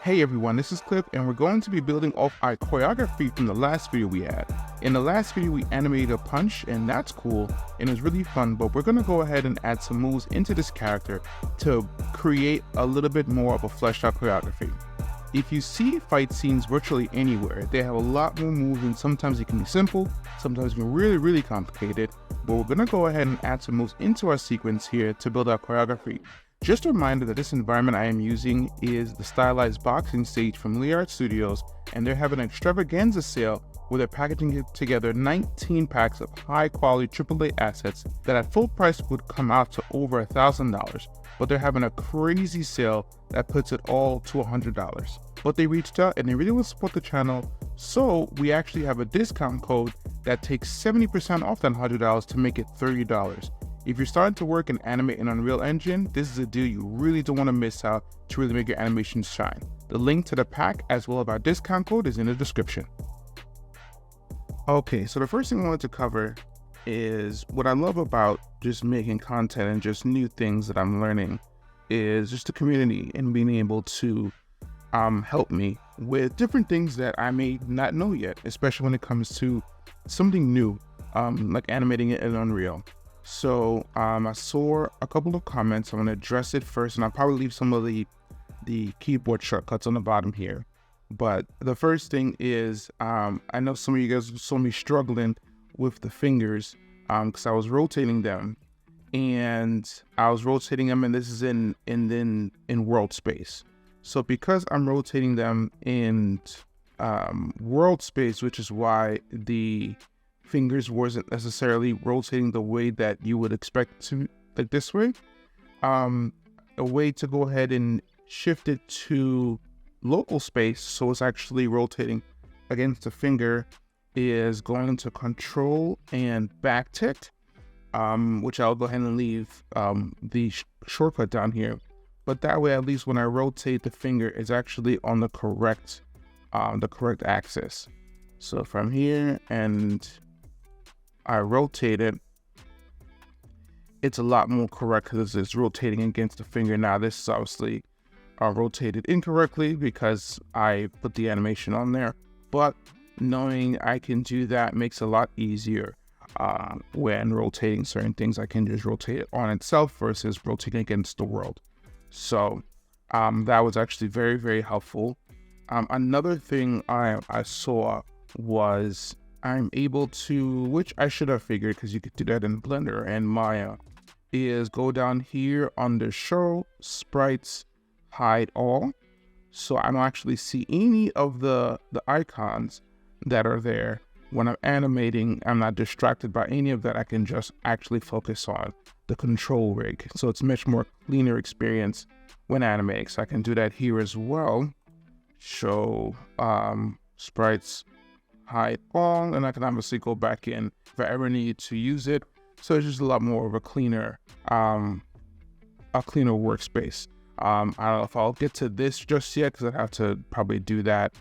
Hey everyone, this is Clip, and we're going to be building off our choreography from the last video we had. In the last video, we animated a punch, and that's cool, and it was really fun, but we're going to go ahead and add some moves into this character to create a little bit more of a fleshed out choreography. If you see fight scenes virtually anywhere, they have a lot more moves, and sometimes it can be simple, sometimes it can be really complicated, but we're going to go ahead and add some moves into our sequence here to build our choreography. Just a reminder that this environment I am using is the stylized boxing stage from Liard Studios, and they're having an extravaganza sale where they're packaging together 19 packs of high quality AAA assets that at full price would come out to over $1,000, but they're having a crazy sale that puts it all to $100. But they reached out and they really want to support the channel, so we actually have a discount code that takes 70% off that $100 to make it $30. If you're starting to work in Animate and Unreal Engine, this is a deal you really don't want to miss out to really make your animations shine. The link to the pack as well as our discount code is in the description. Okay, so the first thing I wanted to cover is what I love about just making content and just new things that I'm learning is just the community and being able to help me with different things that I may not know yet, especially when it comes to something new, like animating it in Unreal. So I saw a couple of comments. I'm going to address it first, and I'll probably leave some of the keyboard shortcuts on the bottom here. But the first thing is, I know some of you guys saw me struggling with the fingers because I was rotating them, and this is in world space. So because I'm rotating them in world space, which is why the fingers wasn't necessarily rotating the way that you would expect to, like this way. A way to go ahead and shift it to local space so it's actually rotating against the finger is going to Control and backtick, which I'll go ahead and leave the shortcut down here. But that way, at least when I rotate the finger, it's actually on the correct axis. So from here and I rotate it, it's a lot more correct because it's rotating against the finger. Now this is obviously rotated incorrectly because I put the animation on there, but knowing I can do that makes it a lot easier when rotating certain things. I can just rotate it on itself versus rotating against the world. So that was actually very helpful. Another thing I saw was I'm able to, which I should have figured because you could do that in Blender and Maya, is go down here under Show, Sprites, Hide All. So I don't actually see any of the icons that are there. When I'm animating, I'm not distracted by any of that. I can just actually focus on the control rig. So it's a much more cleaner experience when animating. So I can do that here as well. Show Sprites, Hide All, and I can obviously go back in if I ever need to use it. So it's just a lot more of a cleaner workspace. I don't know if I'll get to this just yet because I have to probably do that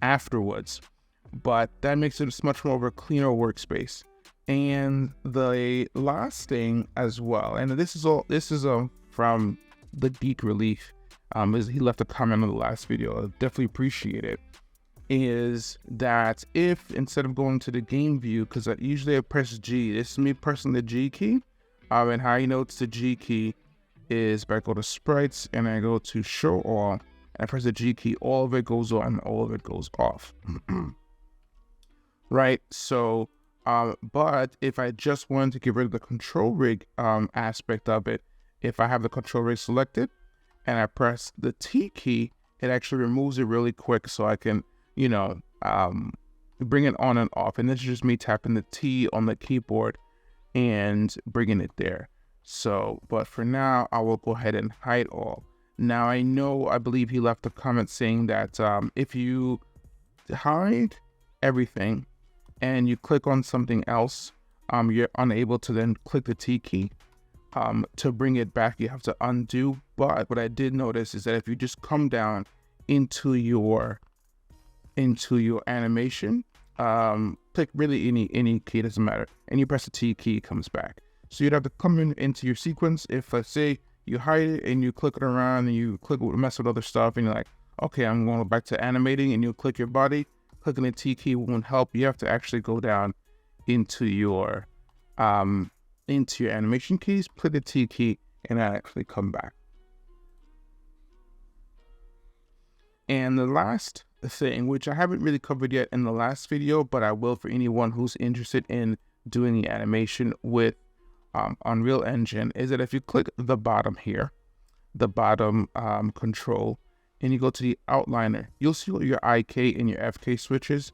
afterwards. But that makes it much more of a cleaner workspace. And the last thing as well, and this is from the Geek Relief. He left a comment on the last video. I definitely appreciate it. Is that if instead of going to the game view, because usually I press G, this is me pressing the G key, and how you know it's the G key is if I go to Sprites and I go to Show All, and I press the G key, all of it goes on, all of it goes off. Right, so, but if I just wanted to get rid of the control rig aspect of it, if I have the control rig selected and I press the T key, it actually removes it really quick so I can, bring it on and off. And this is just me tapping the T on the keyboard and bringing it there. So, but for now, I will go ahead and hide all. Now I believe he left a comment saying that if you hide everything and you click on something else, you're unable to then click the T key. To bring it back, you have to undo. But what I did notice is that if you just come down into your animation, click really any key, doesn't matter, and you press the T key, it comes back. So you'd have to come into your sequence. If let's say you hide it and you click it around and you mess with other stuff and you're like, okay, I'm going back to animating, and you'll click your body. Clicking the T key won't help. You have to actually go down into your animation keys, click the T key, and actually come back. And the last thing, which I haven't really covered yet in the last video, but I will for anyone who's interested in doing the animation with Unreal Engine, is that if you click the bottom here, the bottom control, and you go to the outliner, you'll see your IK and your FK switches.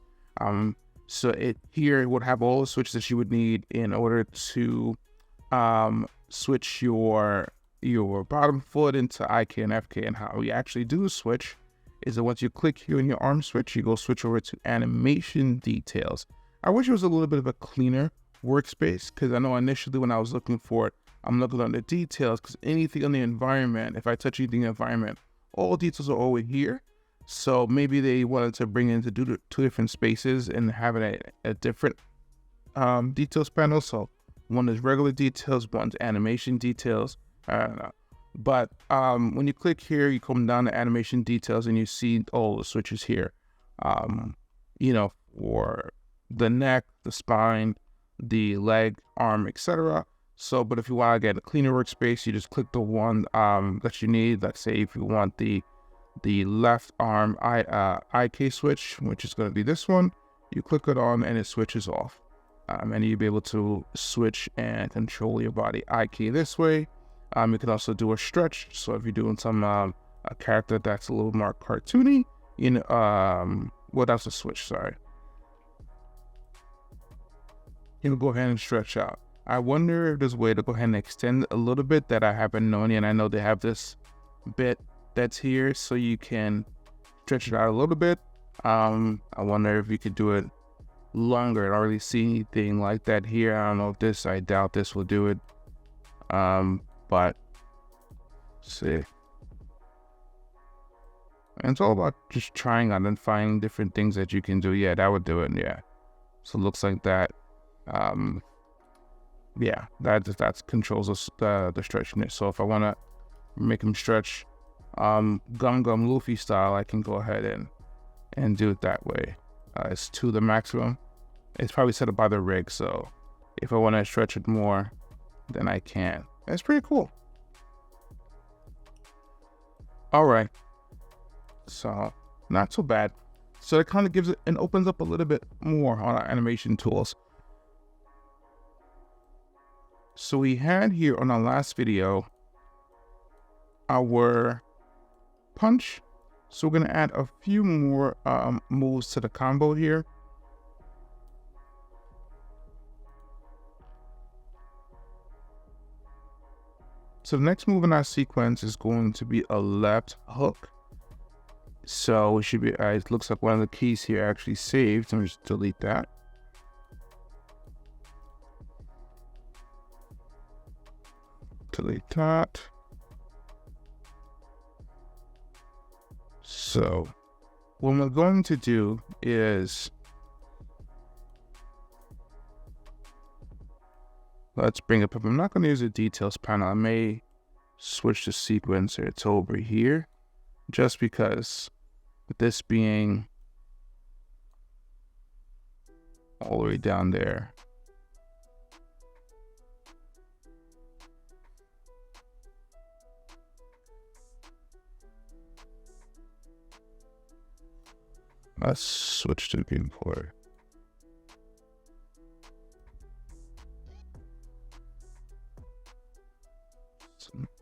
So here it would have all the switches that you would need in order to switch your bottom foot into IK and FK. And how we actually do the switch is that once you click here in your arm switch, you go switch over to animation details. I wish it was a little bit of a cleaner workspace, because I know initially when I was looking for it, I'm looking on the details, because anything on the environment, if I touch anything in the environment, all details are over here. So maybe they wanted to bring in to do two different spaces and have it a different details panel. So one is regular details, one's animation details. I don't know. But when you click here, you come down to animation details and you see all the switches here, you know, for the neck, the spine, the leg, arm, etc. So, but if you want to get a cleaner workspace, you just click the one that you need. Let's say if you want the left arm IK switch, which is going to be this one, you click it on and it switches off. And you'll be able to switch and control your body IK this way. You can also do a stretch. So if you're doing some a character that's a little more cartoony, you know, well, that's a switch, sorry. You can go ahead and stretch out. I wonder if there's a way to go ahead and extend a little bit that I haven't known yet. And I know they have this bit that's here, so you can stretch it out a little bit. I wonder if you could do it longer. I don't really see anything like that here. I don't know if this, I doubt this will do it. But let's see. And it's all about just trying out and finding different things that you can do. Yeah, that would do it. Yeah. So it looks like that. Yeah, that controls the stretchiness. So if I want to make him stretch Gum Gum Luffy style, I can go ahead and do it that way. It's to the maximum. It's probably set up by the rig, so if I want to stretch it more, then I can. It's pretty cool. All right, so not so bad. So it kind of gives it and opens up a little bit more on our animation tools. So we had here on our last video our punch. So we're going to add a few more moves to the combo here. So the next move in our sequence is going to be a left hook. So we should be, it looks like one of the keys here actually saved. Let me just delete that. Delete that. So what we're going to do is, let's bring it up. I'm not going to use the details panel. I may switch the sequencer. It's over here, just because with this being all the way down there. Let's switch to viewport.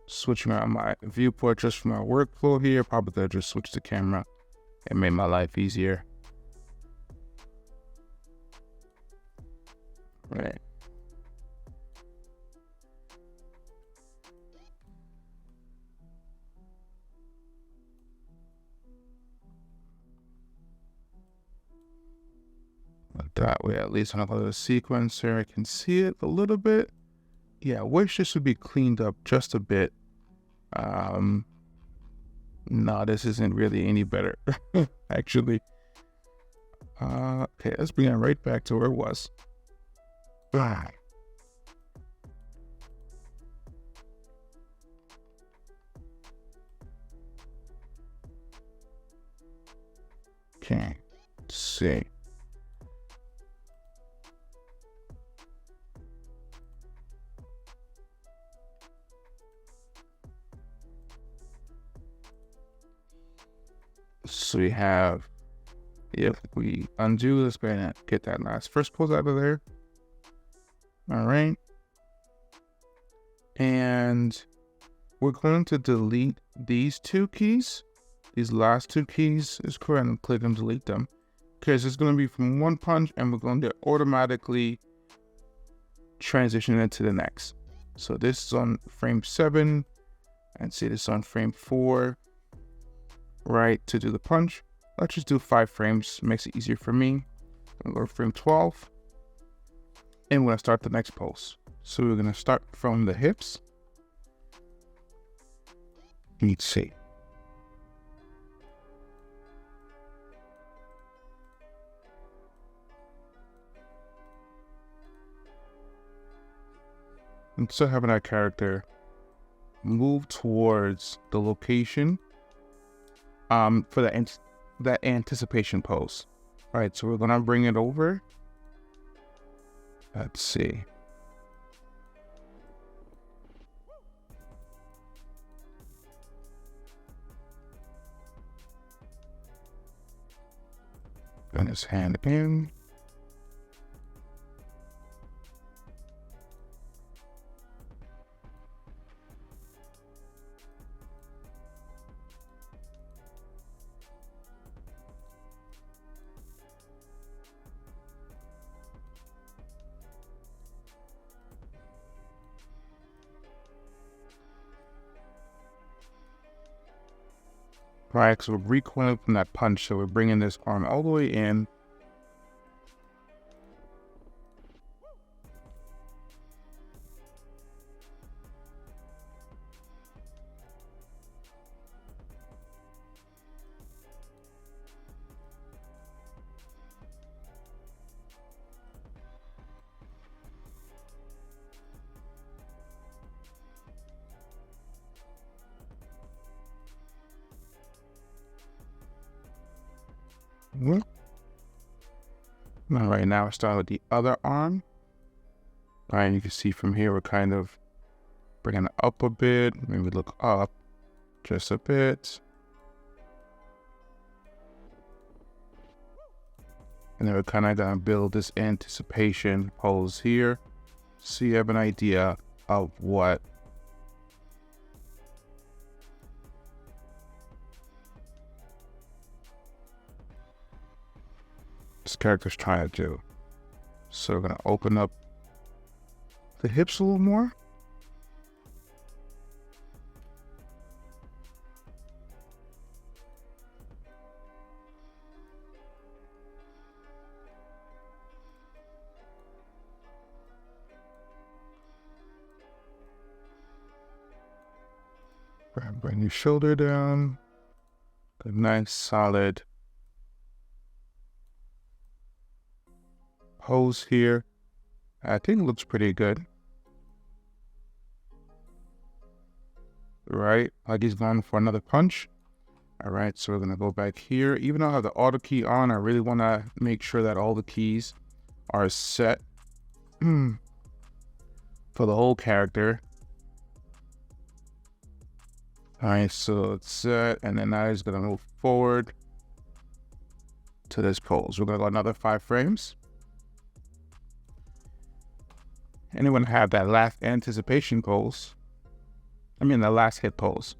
Switching around my viewport just for my workflow here. Probably could just switch the camera. It made my life easier. Right. That way, at least when I go to the sequencer, I can see it a little bit. Yeah, I wish this would be cleaned up just a bit. No, this isn't really any better, actually. Okay, let's bring it right back to where it was. Ah. Okay, let's see. So we have, if we undo, let's go ahead and get that last first pose out of there. All right. And we're going to delete these two keys. These last two keys is correct, and click and delete them. Because it's going to be from one punch, and we're going to automatically transition into the next. So this is on frame 7, and see this on frame 4, right, to do the punch. Let's just do 5 frames, makes it easier for me. I'm going to go to frame 12, and we're going to start the next pose. So we're going to start from the hips. Let's see. And so having our character move towards the location for that anticipation pose. All right, so we're gonna bring it over. Let's see. Bring his hand in. Right, so we're recoiling from that punch, so we're bringing this arm all the way in. All right, now we're starting with the other arm. All right, you can see from here, we're kind of bringing it up a bit. Maybe look up just a bit. And then we're kind of gonna build this anticipation pose here. So you have an idea of what this character's trying to do. So we're gonna open up the hips a little more. Bring your shoulder down. A nice solid pose here. I think it looks pretty good. Right, like he's going for another punch. All right, so we're gonna go back here. Even though I have the auto key on, I really wanna make sure that all the keys are set for the whole character. All right, so it's set, and then now he's gonna move forward to this pose. We're gonna go another 5 frames. Anyone have that last anticipation pose? I mean, the last hit pose.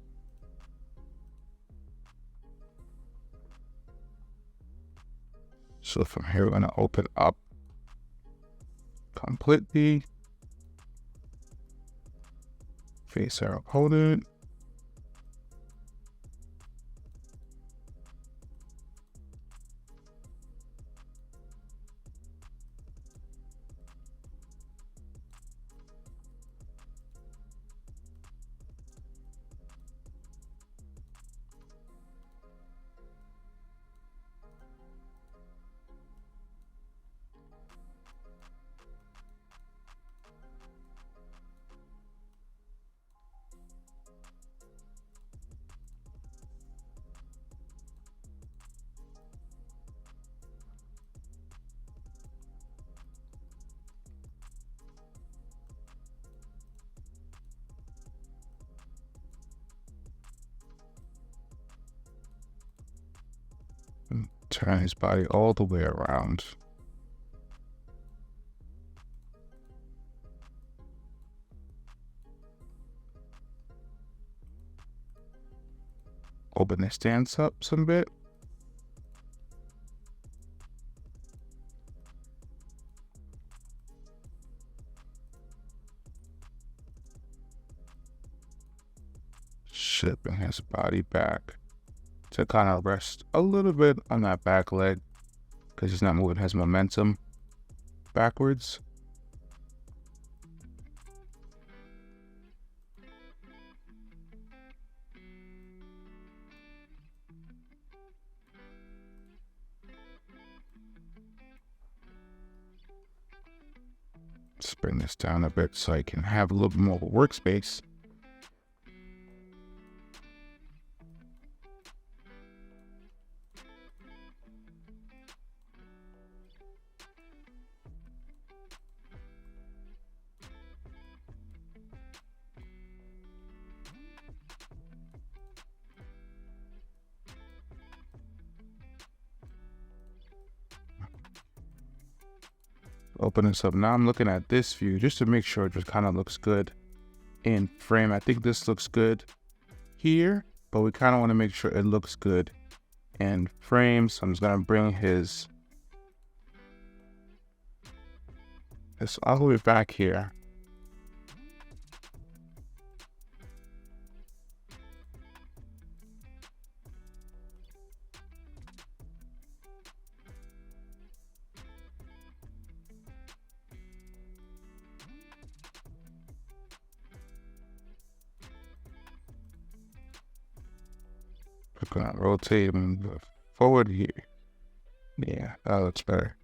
So from here, we're gonna open up completely. Face our opponent. Turn his body all the way around. Open his stance up some bit. Shipping his body back to kind of rest a little bit on that back leg because he's not moving his momentum backwards. Let's bring this down a bit so I can have a little bit more of a workspace. Open this up. Now I'm looking at this view just to make sure it just kind of looks good in frame. I think this looks good here, but we kind of want to make sure it looks good in frame. So I'm just going to bring his all the way back here. We're gonna rotate him forward here. Yeah, that looks better.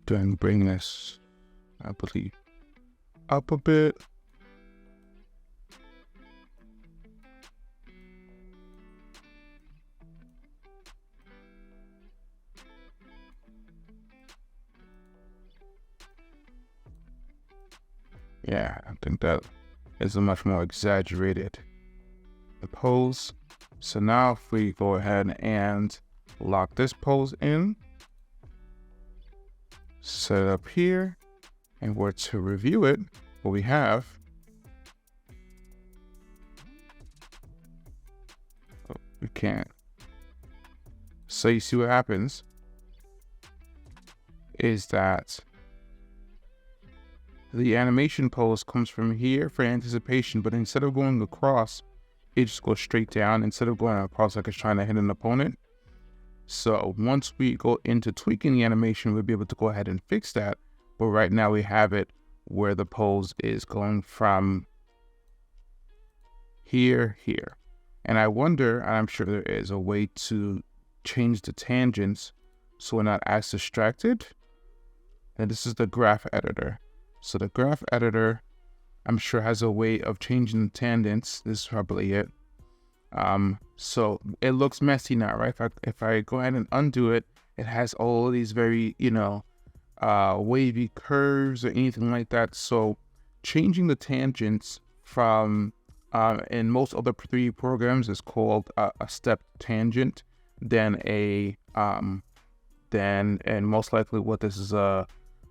Then bring this, I believe, up a bit. Yeah, I think that is a much more exaggerated pose. So now if we go ahead and lock this pose in, set it up here, and we're to review it, what we have, we can't. So you see what happens is that the animation pose comes from here for anticipation, but instead of going across, it just goes straight down instead of going across like it's trying to hit an opponent. So once we go into tweaking the animation, we'll be able to go ahead and fix that. But right now we have it where the pose is going from here, here. And I wonder, and I'm sure there is a way to change the tangents so we're not as distracted. And this is the graph editor. So the graph editor, I'm sure, has a way of changing the tangents. This is probably it. So it looks messy now, right? If I go ahead and undo it, it has all of these very, wavy curves or anything like that. So changing the tangents from, in most other 3D programs is called a step tangent. And most likely what this is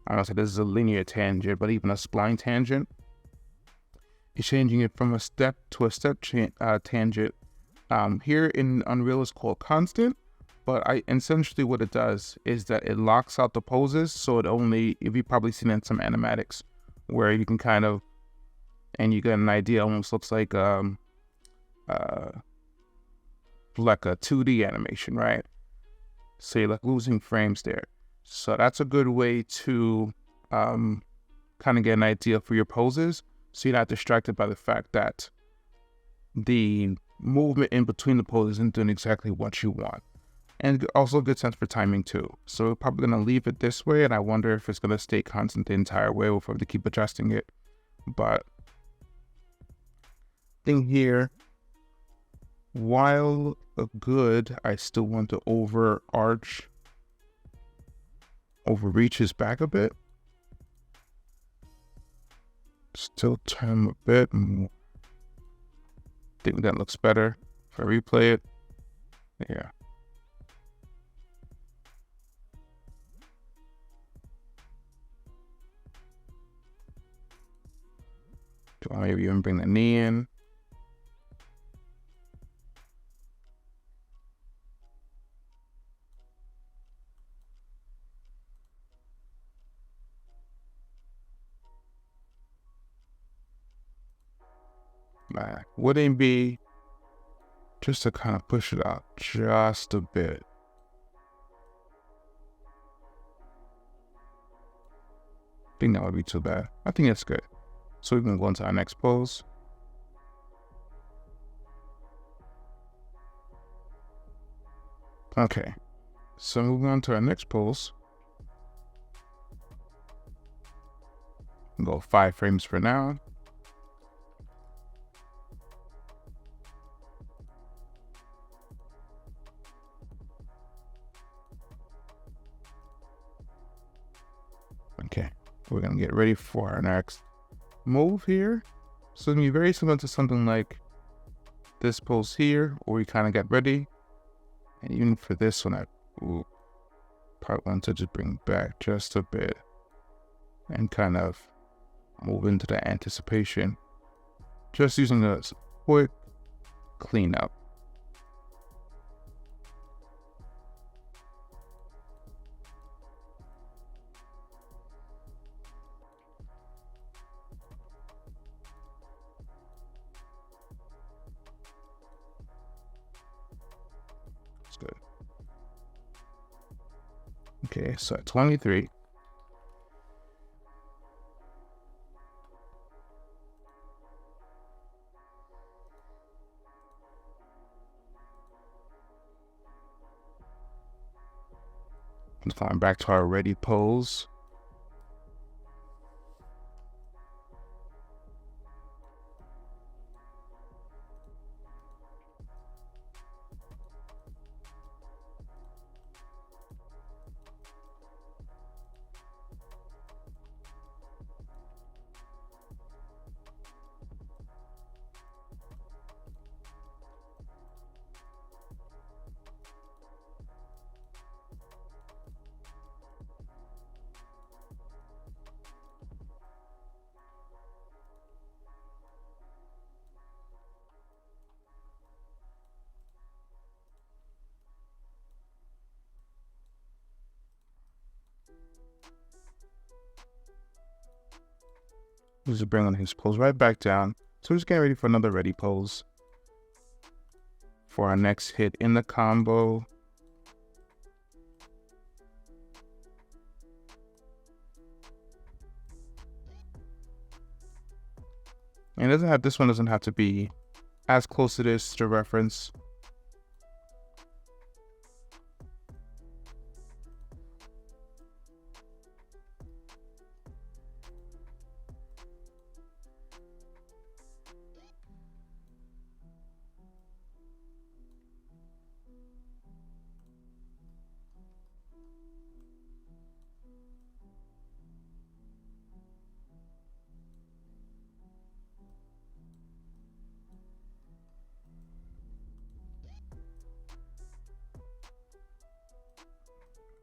I don't say this is a linear tangent, but even a spline tangent is changing it from a step to a step tangent. Here in Unreal is called constant, but essentially what it does is that it locks out the poses. So it only, if you've probably seen it in some animatics, where you can kind of, and you get an idea, almost looks like a 2D animation, right? So you're like losing frames there. So that's a good way to kind of get an idea for your poses, so you're not distracted by the fact that the movement in between the poses isn't doing exactly what you want. And also a good sense for timing too. So we're probably going to leave it this way, and I wonder if it's going to stay constant the entire way or if we have to keep adjusting it. But thing here, while good, I still want to overreach his back a bit. Still turn him a bit more. think that looks better. If I replay it, yeah. Do I maybe even bring the knee in? Wouldn't be just to kind of push it out just a bit. I think that would be too bad. I think it's good. So we can go into our next pose. Okay, so moving on to our next pose. Go 5 frames for now. Okay, we're gonna get ready for our next move here. So it's gonna be very similar to something like this pose here, where we kind of get ready. And even for this one, I probably want to just bring back just a bit and kind of move into the anticipation. Just using a quick cleanup. That's good. Okay, so at 23. Let's climb back to our ready pose. Just bring on his pose right back down. So we're just getting ready for another ready pose for our next hit in the combo. And this one doesn't have to be as close to this to reference.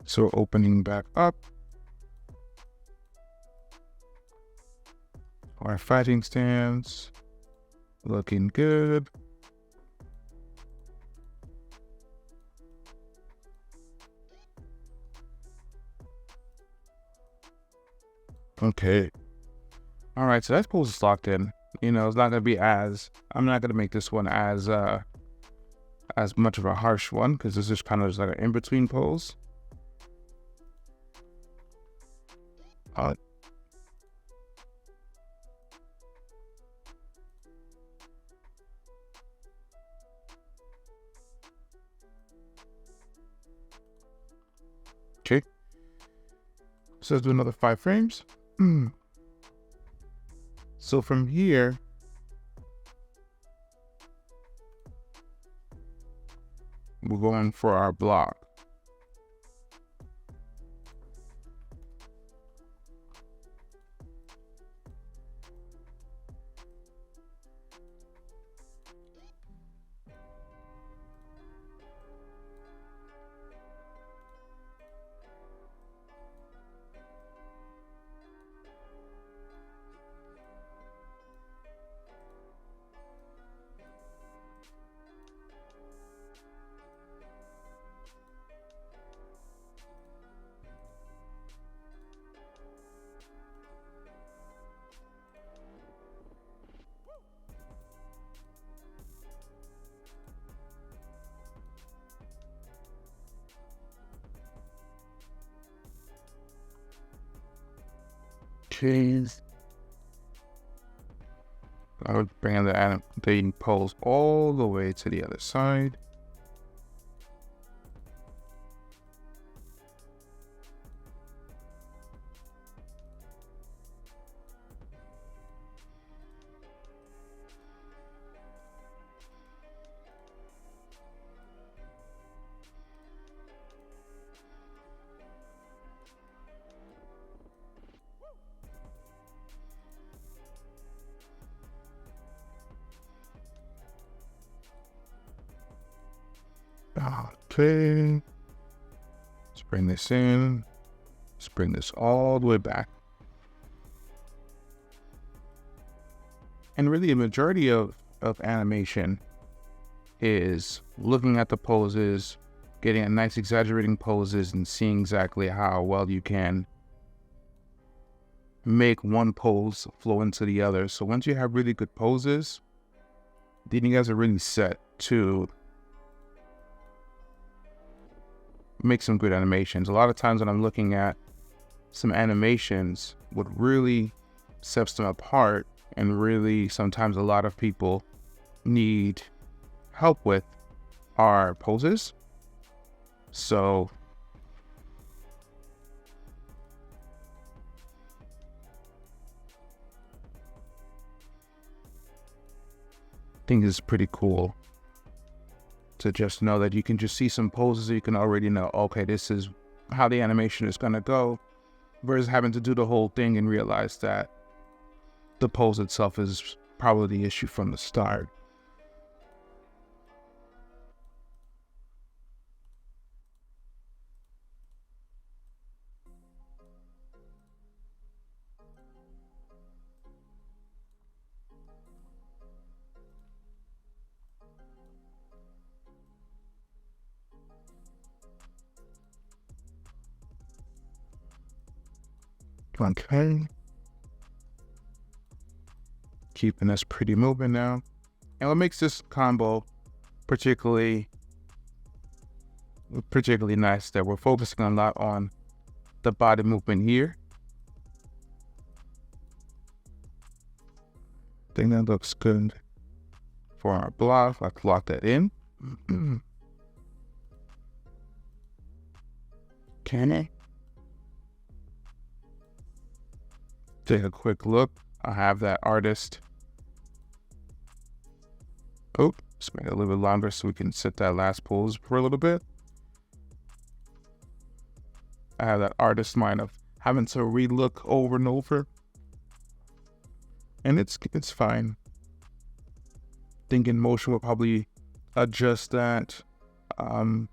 So opening back up. Our fighting stance. Looking good. Okay. All right, so that pose is locked in. You know, it's not gonna be I'm not gonna make this one as much of a harsh one, because this is kind of just like an in-between pose. Okay. So let's do another 5 frames. So from here, we're going for our block. Okay. I would bring the pose all the way to the other side. Okay. Let's bring this in. Let's bring this all the way back. And really, a majority of animation is looking at the poses, getting a nice exaggerating poses, and seeing exactly how well you can make one pose flow into the other. So once you have really good poses, then you guys are really set to make some good animations. A lot of times when I'm looking at some animations, what really sets them apart, and really sometimes a lot of people need help with, are poses. So I think it's pretty cool to just know that you can just see some poses that you can already know, okay, this is how the animation is going to go, versus having to do the whole thing and realize that the pose itself is probably the issue from the start. Okay. Keeping us pretty moving now. And what makes this combo particularly nice, that we're focusing a lot on the body movement here. I think that looks good for our block. Let's lock that in. Can I take a quick look? I have that artist. Oh, let's make it a little bit longer so we can set that last pose for a little bit. I have that artist mind of having to relook over and over, and it's fine. Think in motion will probably adjust that the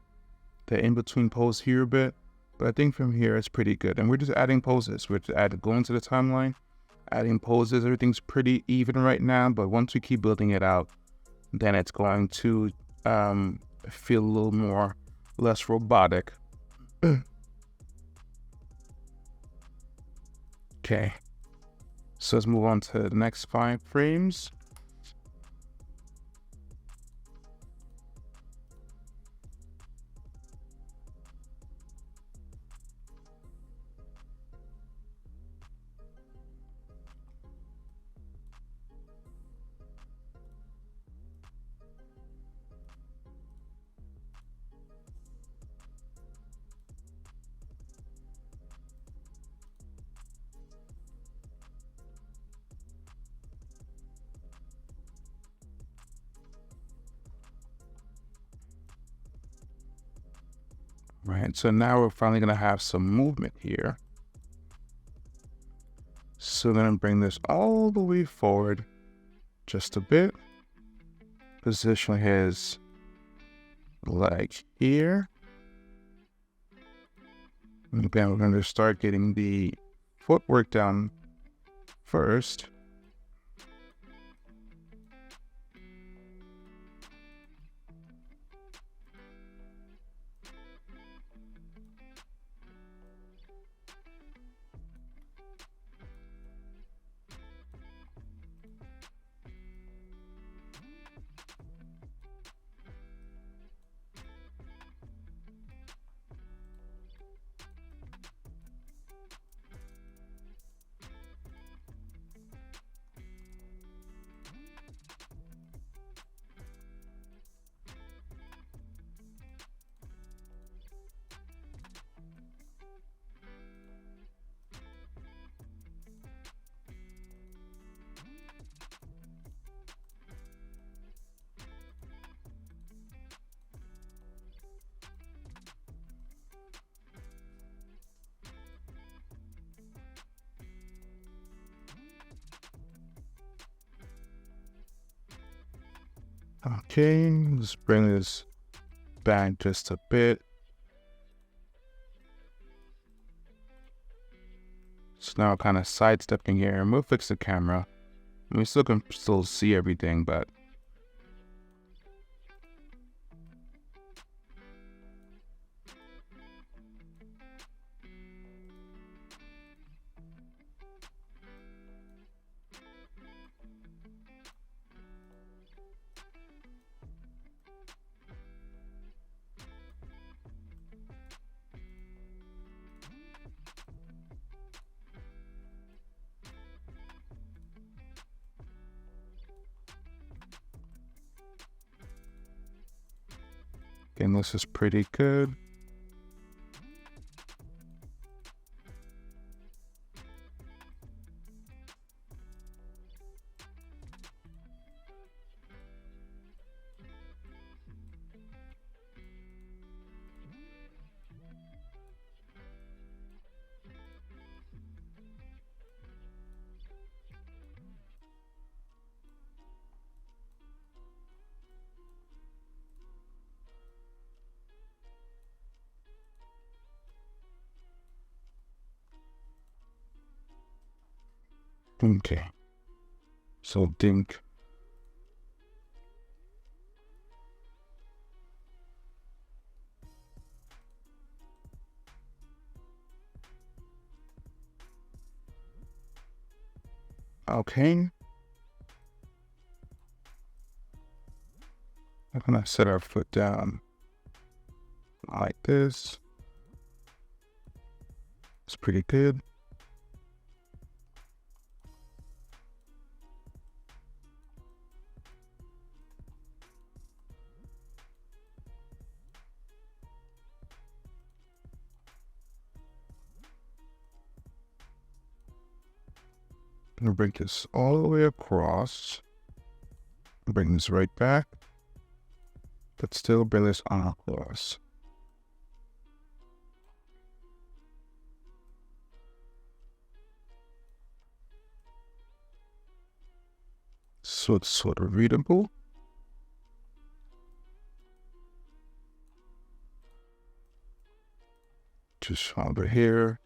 in-between pose here a bit, but I think from here it's pretty good. And we're just adding poses. We're just going to the timeline, adding poses. Everything's pretty even right now, but once we keep building it out, then it's going to feel a little more less robotic. Okay, so let's move on to the next 5 frames. Right, so now we're finally gonna have some movement here. So then I'm bring this all the way forward just a bit. Position his leg here. And then we're gonna start getting the footwork down first. Okay, let's bring this back just a bit. So now kind of sidestepping here, and we'll fix the camera. We still can see everything, but again, this is pretty good. Okay, so dink. Okay, I'm gonna set our foot down like this. It's pretty good. I'm gonna bring this all the way across. Bring this right back, but still bring this on across. So it's sort of readable. Just over here.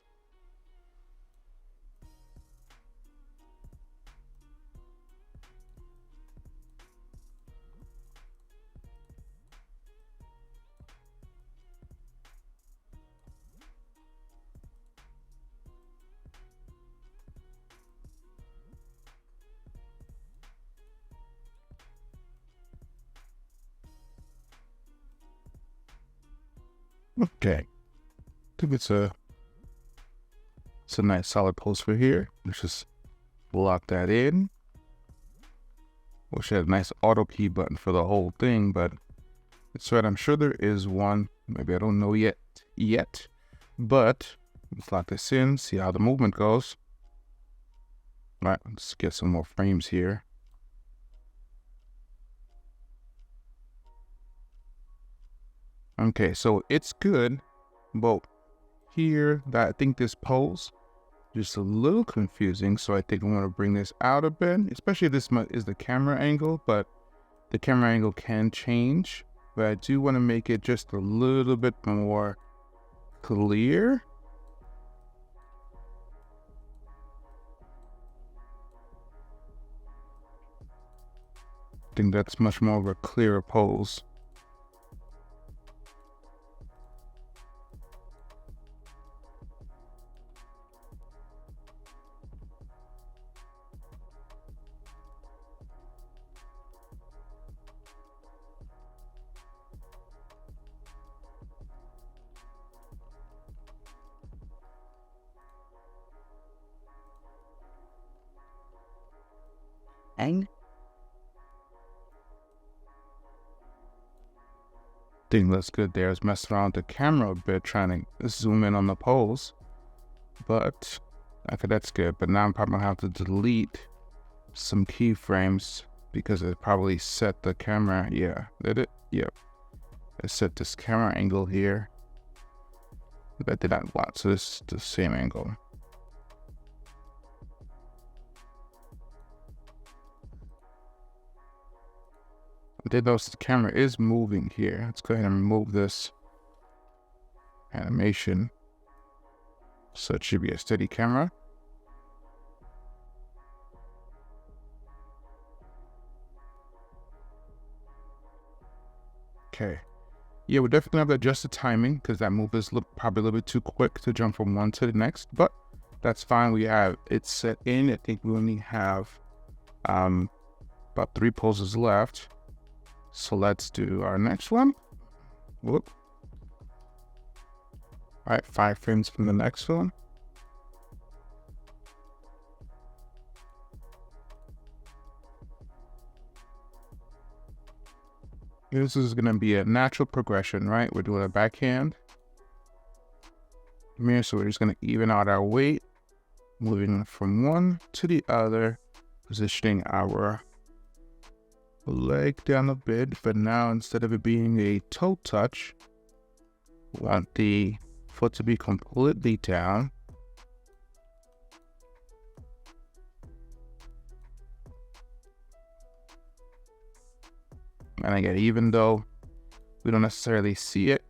Okay, I think it's a nice solid pose for here. Let's just lock that in. Wish I had a nice auto key button for the whole thing, but it's right. I'm sure there is one. Maybe I don't know yet. But let's lock this in, see how the movement goes. All right, let's get some more frames here. Okay, so it's good, but here, I think this pose just a little confusing, so I think I'm going to bring this out a bit, especially this is the camera angle, but the camera angle can change, but I do want to make it just a little bit more clear. I think that's much more of a clearer pose. I think that's good there. I was messing around with the camera a bit, trying to zoom in on the pose. But, okay, that's good. But now I'm probably gonna have to delete some keyframes because it probably set the camera. Yeah, did it? Yep. I set this camera angle here. That did not lot, so this is the same angle. did notice the camera is moving here. Let's go ahead and remove this animation. So it should be a steady camera. Okay. Yeah, we're definitely have to adjust the timing because that move is probably a little bit too quick to jump from one to the next, but that's fine. We have it set in. I think we only have about 3 poses left. So let's do our next one. Whoop. All right, 5 frames from the next one. This is going to be a natural progression, right? We're doing a backhand. So we're just going to even out our weight, moving from one to the other, positioning our leg down a bit. But now, instead of it being a toe touch, we want the foot to be completely down. And again, even though we don't necessarily see it,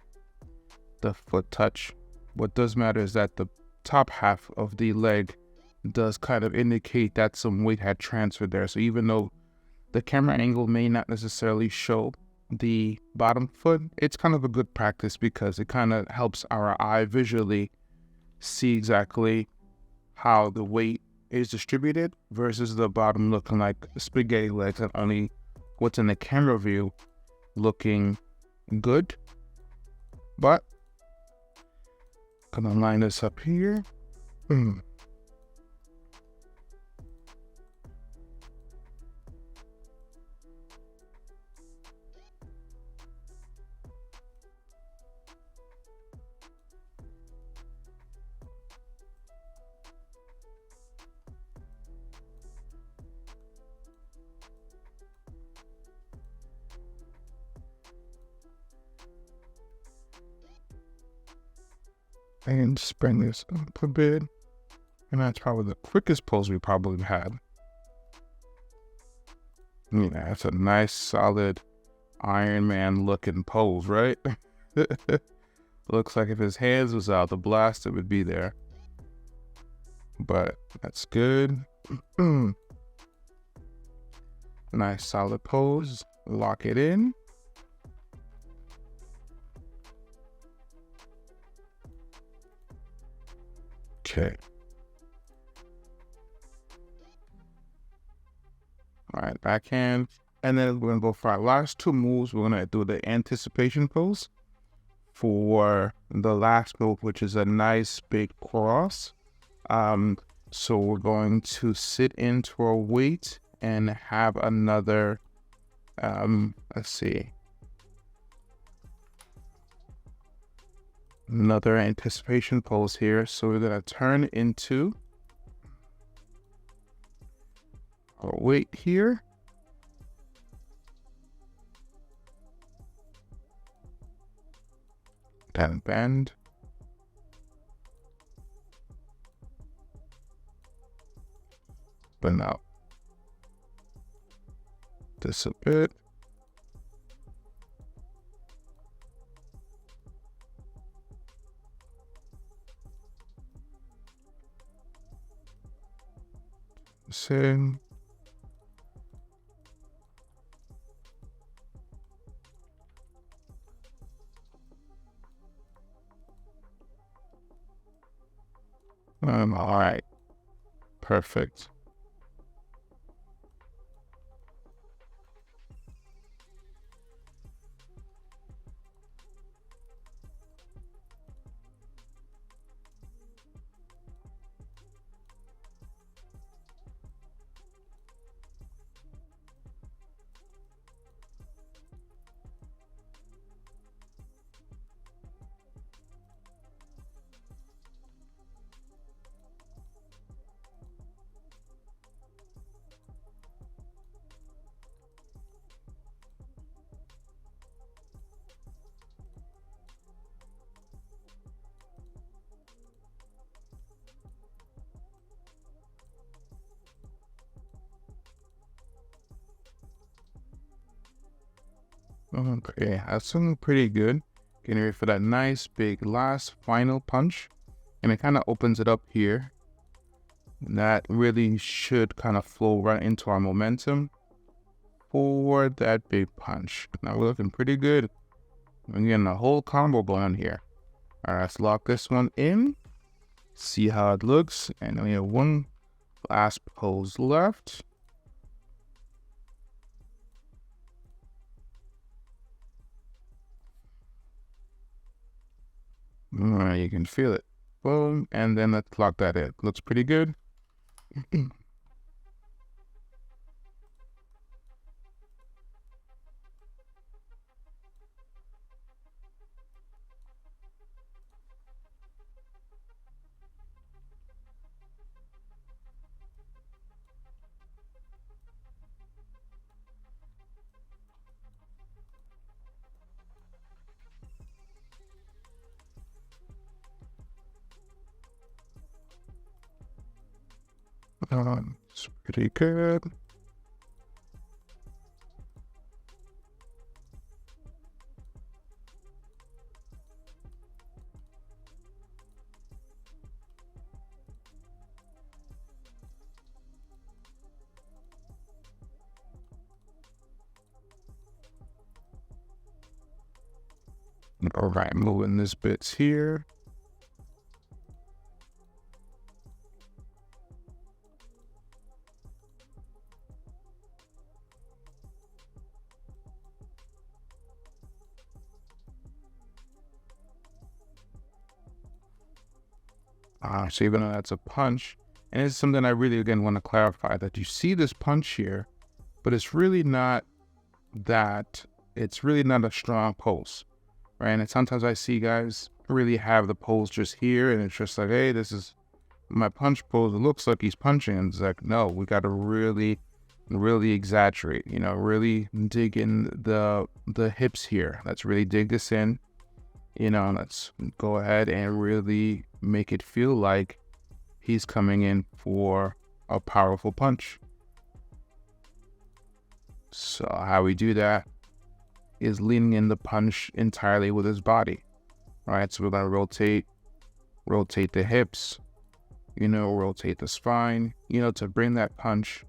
the foot touch, what does matter is that the top half of the leg does kind of indicate that some weight had transferred there. So even though the camera angle may not necessarily show the bottom foot, it's kind of a good practice because it kind of helps our eye visually see exactly how the weight is distributed versus the bottom looking like spaghetti legs and only what's in the camera view looking good. But gonna line this up here. And just bring this up a bit. And that's probably the quickest pose we probably had. Yeah, that's a nice, solid Iron Man looking pose, right? Looks like if his hands was out, the blaster would be there. But that's good. Nice, solid pose. Lock it in. Okay. All right, backhand. And then we're going to go for our last 2 moves. We're going to do the anticipation pose for the last move, which is a nice big cross. So we're going to sit into our weight and have another, let's see, another anticipation pose here. So we're going to turn into our weight here. Then bend. Bend out. This a bit. Sing. All right. Perfect. Okay, that's looking pretty good. Getting ready for that nice big last final punch. And it kind of opens it up here. And that really should kind of flow right into our momentum for that big punch. Now we're looking pretty good. We're getting a whole combo going here. All right, let's lock this one in. See how it looks. And we have one last pose left. All right, you can feel it. Boom, and then let's lock that in. Looks pretty good. It's pretty good. All right, moving this bits here. So even though that's a punch, and it's something I really, again, want to clarify, that you see this punch here, but it's really not that, it's really not a strong pulse, right? And sometimes I see guys really have the pulse just here, and it's just like, hey, this is my punch pose. It looks like he's punching, and it's like, no, we got to really, really exaggerate, you know, really dig in the hips here. Let's really dig this in, you know, let's go ahead and really make it feel like he's coming in for a powerful punch. So how we do that is leaning in the punch entirely with his body, right? So we're going to rotate the hips, you know, rotate the spine, you know, to bring that punch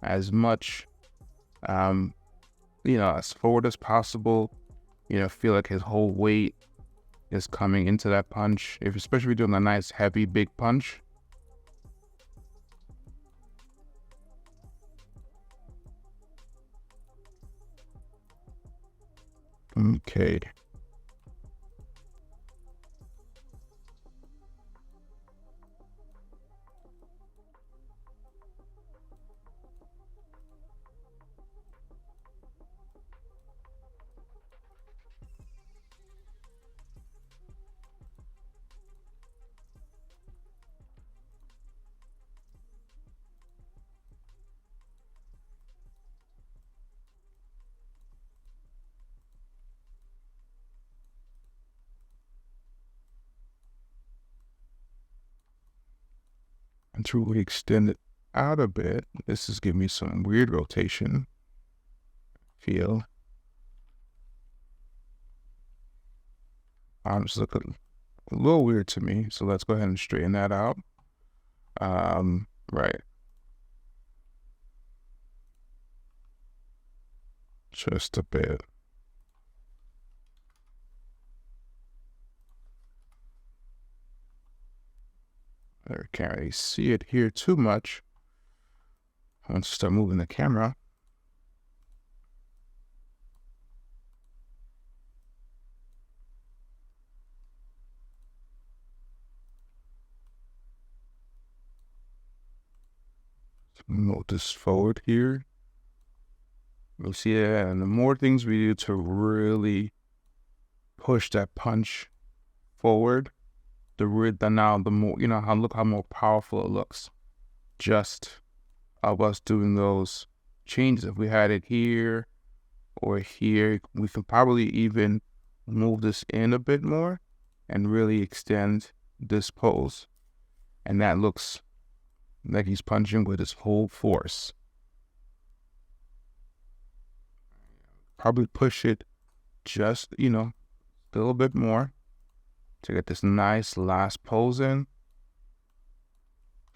as much, you know, as forward as possible. You know, feel like his whole weight is coming into that punch. If especially if you're doing a nice heavy big punch. Okay. And to really extend it out a bit, this is giving me some weird rotation feel. Just looking a little weird to me. So let's go ahead and straighten that out. Right. Just a bit. I can't really see it here too much. Let's start moving the camera. Move this forward here. You'll see it, and the more things we do to really push that punch forward, the more, you know, look how more powerful it looks. Just of us doing those changes. If we had it here or here, we can probably even move this in a bit more and really extend this pose. And that looks like he's punching with his whole force. Probably push it just, a little bit more to get this nice last pose in,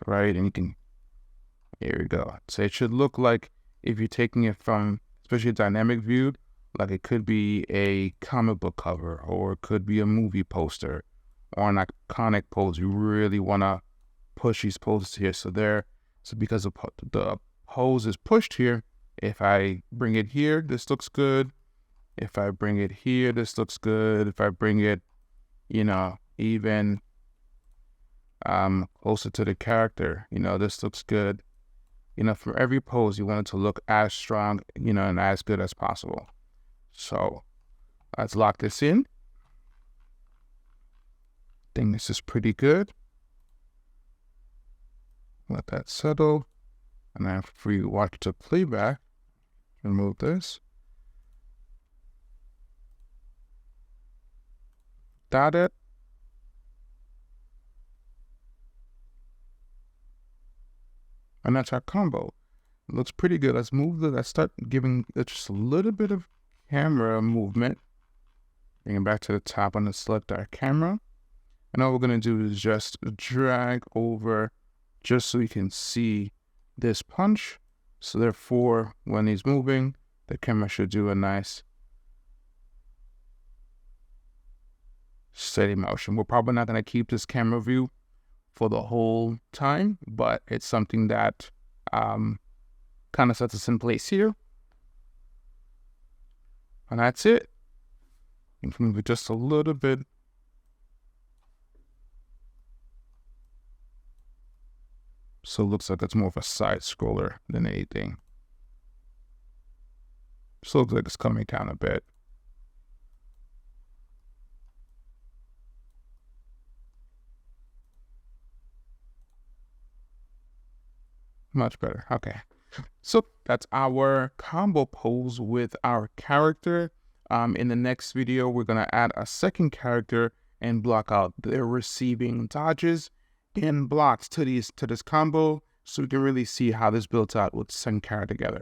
right? And here we go. So it should look like, if you're taking it from, especially a dynamic view, like it could be a comic book cover, or it could be a movie poster, or an iconic pose. You really want to push these poses here. So because the pose is pushed here, if I bring it here, this looks good. If I bring it here, this looks good. If I bring it, even closer to the character, this looks good. For every pose, you want it to look as strong, and as good as possible. So let's lock this in. I think this is pretty good. Let that settle. And then if we watch the playback, remove this. Got it. And that's our combo. It looks pretty good. Let's move let's start giving it just a little bit of camera movement. Bring it back to the top and let's select our camera. And all we're going to do is just drag over just so you can see this punch. So therefore, when he's moving, the camera should do a nice steady motion. We're probably not going to keep this camera view for the whole time, but it's something that kind of sets us in place here. And that's it. You can move it just a little bit. So it looks like it's more of a side scroller than anything. So it looks like it's coming down a bit. Much better. Okay. So that's our combo pose with our character. In the next video, we're going to add a second character and block out their receiving dodges and blocks to this combo, so we can really see how this builds out with the second character together.